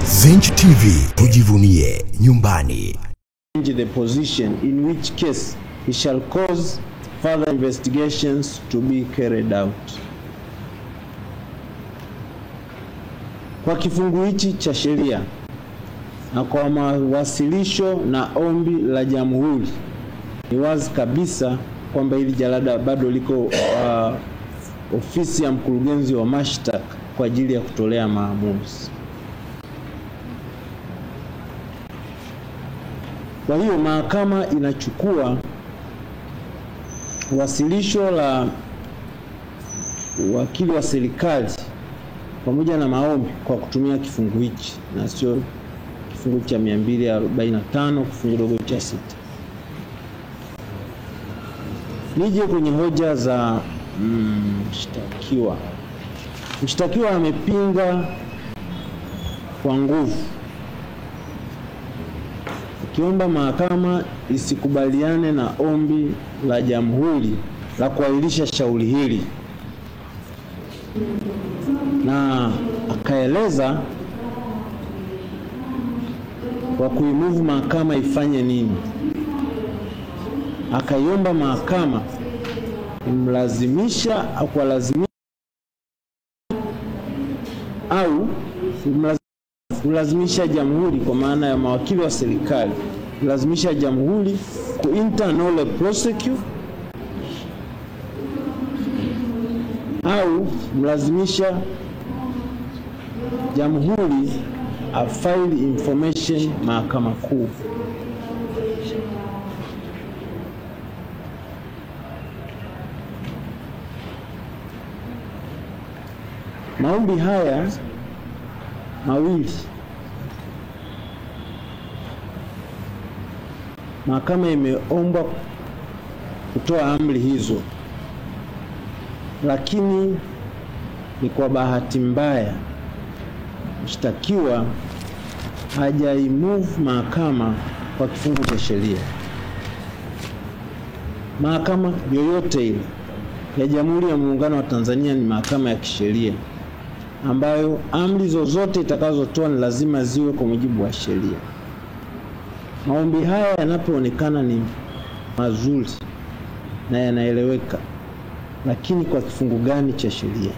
Zenj TV, tujivunie nyumbani. The position in which case he shall cause further investigations to be carried out. Kwa kifungu hichi cha sheria na kwa mawasilisho na ombi la Jamhuri, ni wazi kabisa kwamba hili jalada bado liko ofisi ya mkurugenzi wa mashtaka kwa ajili ya kutolea maamuzi. Kwa hiyo mahakama inachukua wasilisho la wakili wa serikali pamoja na maombi kwa kutumia kifungu hichi na sio kifungu cha 245 kifungu dogo cha 6. Nije kwenye hoja za mshtakiwa. Mshtakiwa amepinga kwa nguvu, akiomba mahakama isikubaliane na ombi la Jamhuri la kuahirisha shauri hili, na akaeleza kwa kuimuvu mahakama ifanye nini. Akaiomba mahakama kumlazimisha au kuwalazimisha au kulazimisha Jamhuri, kwa maana ya mawakili wa serikali, kulazimisha Jamhuri inter nolle prosecute au mlazimisha Jamhuri afile information Mahakama Kuu. Maombi haya mawili mahakama imeomba kutoa amri hizo, lakini ni kwa bahati mbaya mshtakiwa hajaimove mahakama kwa kifungu cha sheria. Mahakama yoyote ile ya Jamhuri ya Muungano wa Tanzania ni mahakama ya kisheria ambayo amri zozote itakazotoa ni lazima ziwe kwa mujibu wa sheria. Maombi haya yanapoonekana ni mazuri na yanaeleweka, lakini kwa kifungu gani cha sheria?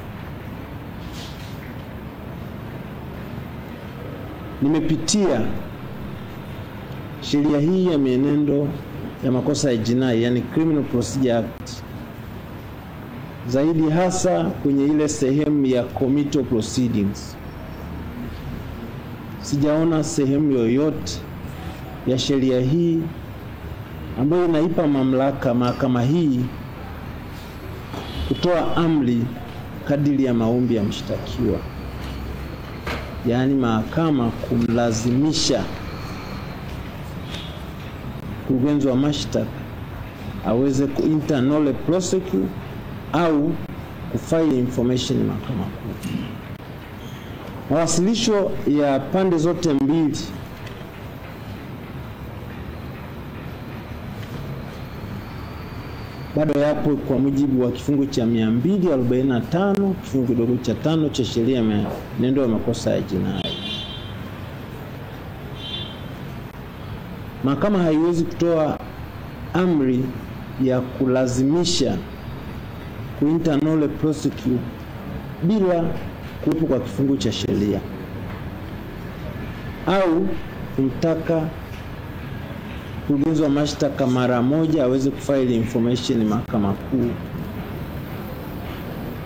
Nimepitia sheria hii ya mienendo ya makosa ya jinai, yani Criminal Procedure Act, zaidi hasa kwenye ile sehemu ya committal proceedings. Sijaona sehemu yoyote ya sheria hii ambayo inaipa mamlaka mahakama hii kutoa amri kadiri ya maombi ya mshtakiwa, yaani mahakama kumlazimisha mkurugenzi wa mashtaka aweze inter nolle prosecute au kufile information Mahakama Kuu. Mawasilisho ya pande zote mbili bado yapo kwa mujibu wa kifungu cha 245 kifungu dogo cha 5 cha sheria ya mienendo ya makosa ya jinai. Mahakama haiwezi kutoa amri ya kulazimisha inter nolle prosecute bila kuwepo kwa kifungu cha sheria au kumtaka mkurugenzi wa mashtaka mara moja aweze kufile information Mahakama Kuu,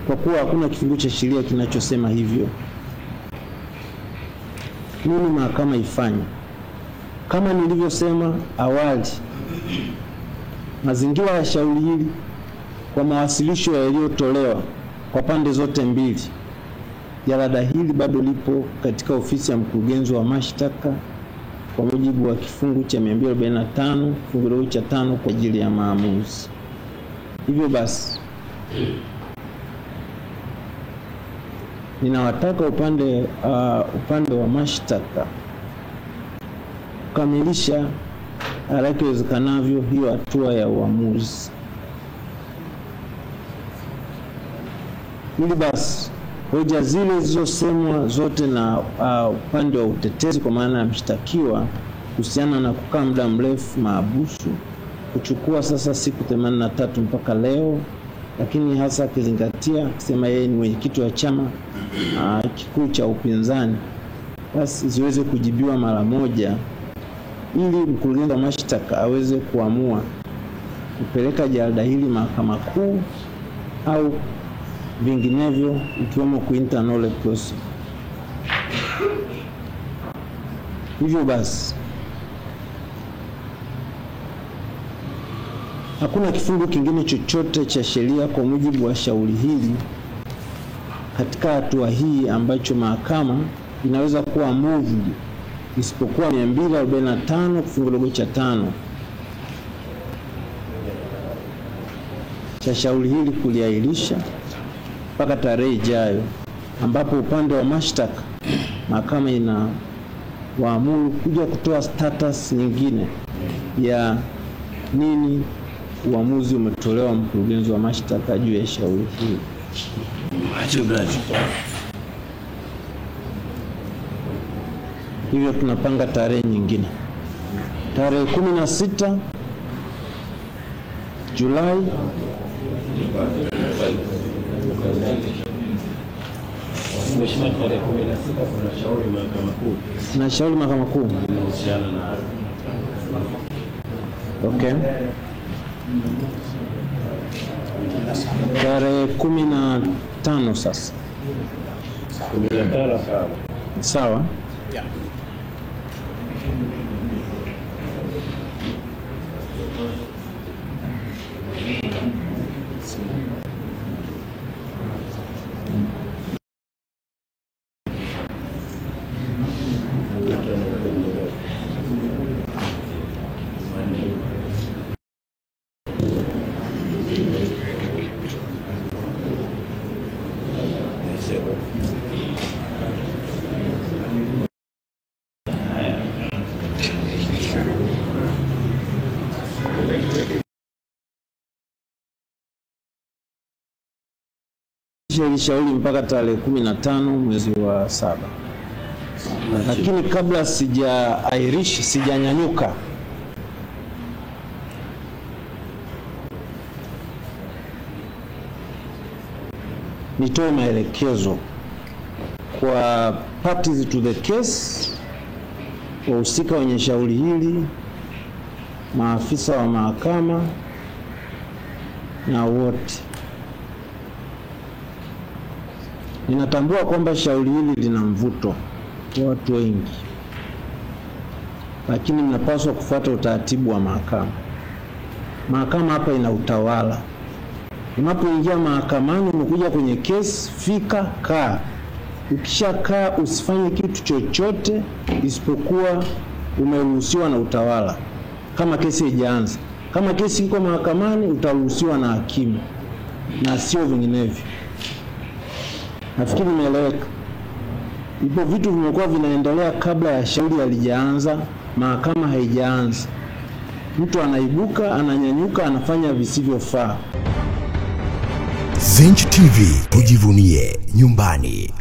kwa kuwa hakuna kifungu cha sheria kinachosema hivyo. Nini mahakama ifanye? Kama nilivyosema awali, mazingira ya shauri hili kwa mawasilisho yaliyotolewa kwa pande zote mbili, jalada hili bado lipo katika ofisi ya mkurugenzi wa mashtaka kwa mujibu wa kifungu cha 245 kifungu dogo cha 5 kwa ajili ya maamuzi. Hivyo basi ninawataka upande wa mashtaka kukamilisha haraka iwezekanavyo hiyo hatua ya uamuzi, ili basi hoja zile zilizosemwa zote na upande wa utetezi kwa maana ya mshtakiwa kuhusiana na kukaa muda mrefu mahabusu, kuchukua sasa siku 83 mpaka leo, lakini hasa akizingatia kusema yeye ni mwenyekiti wa chama kikuu cha upinzani, basi ziweze kujibiwa mara moja, ili mkurugenzi wa mashtaka aweze kuamua kupeleka jalada hili Mahakama Kuu au vinginevyo, ikiwemo kuinter nolle prosequi. Hivyo basi hakuna kifungu kingine chochote cha sheria kwa mujibu wa shauri hili katika hatua hii ambacho mahakama inaweza kuwa moved isipokuwa 245 kifungu dogo cha 5 cha shauri hili kuliahirisha mpaka tarehe ijayo, ambapo upande wa mashtaka mahakama ina waamuru kuja kutoa status nyingine ya nini uamuzi umetolewa mkurugenzi wa mashtaka juu ya shauri hili. Hivyo tunapanga tarehe nyingine, tarehe 16 Julai na shauri Mahakama Kuu. Okay. Tarehe 15 sasa. 15 sawa. Yeah. Shauri mpaka tarehe 15 mwezi wa 7. Lakini kabla sijanyanyuka, nitoe maelekezo kwa parties to the case, wahusika wenye shauri hili, maafisa wa mahakama na wote. Ninatambua kwamba shauri hili lina mvuto kwa watu wengi, lakini mnapaswa kufuata utaratibu wa mahakama. Mahakama hapa ina utawala. Unapoingia mahakamani, umekuja kwenye kesi, fika, kaa. Ukishakaa usifanye kitu chochote isipokuwa umeruhusiwa na utawala. Kama kesi haijaanza, kama kesi iko mahakamani, utaruhusiwa na hakimu na sio vinginevyo. Nafikiri imeeleweka. Ipo vitu vimekuwa vinaendelea kabla ya shauri halijaanza, mahakama haijaanza. Mtu anaibuka, ananyanyuka, anafanya visivyofaa. Zenj TV, tujivunie nyumbani.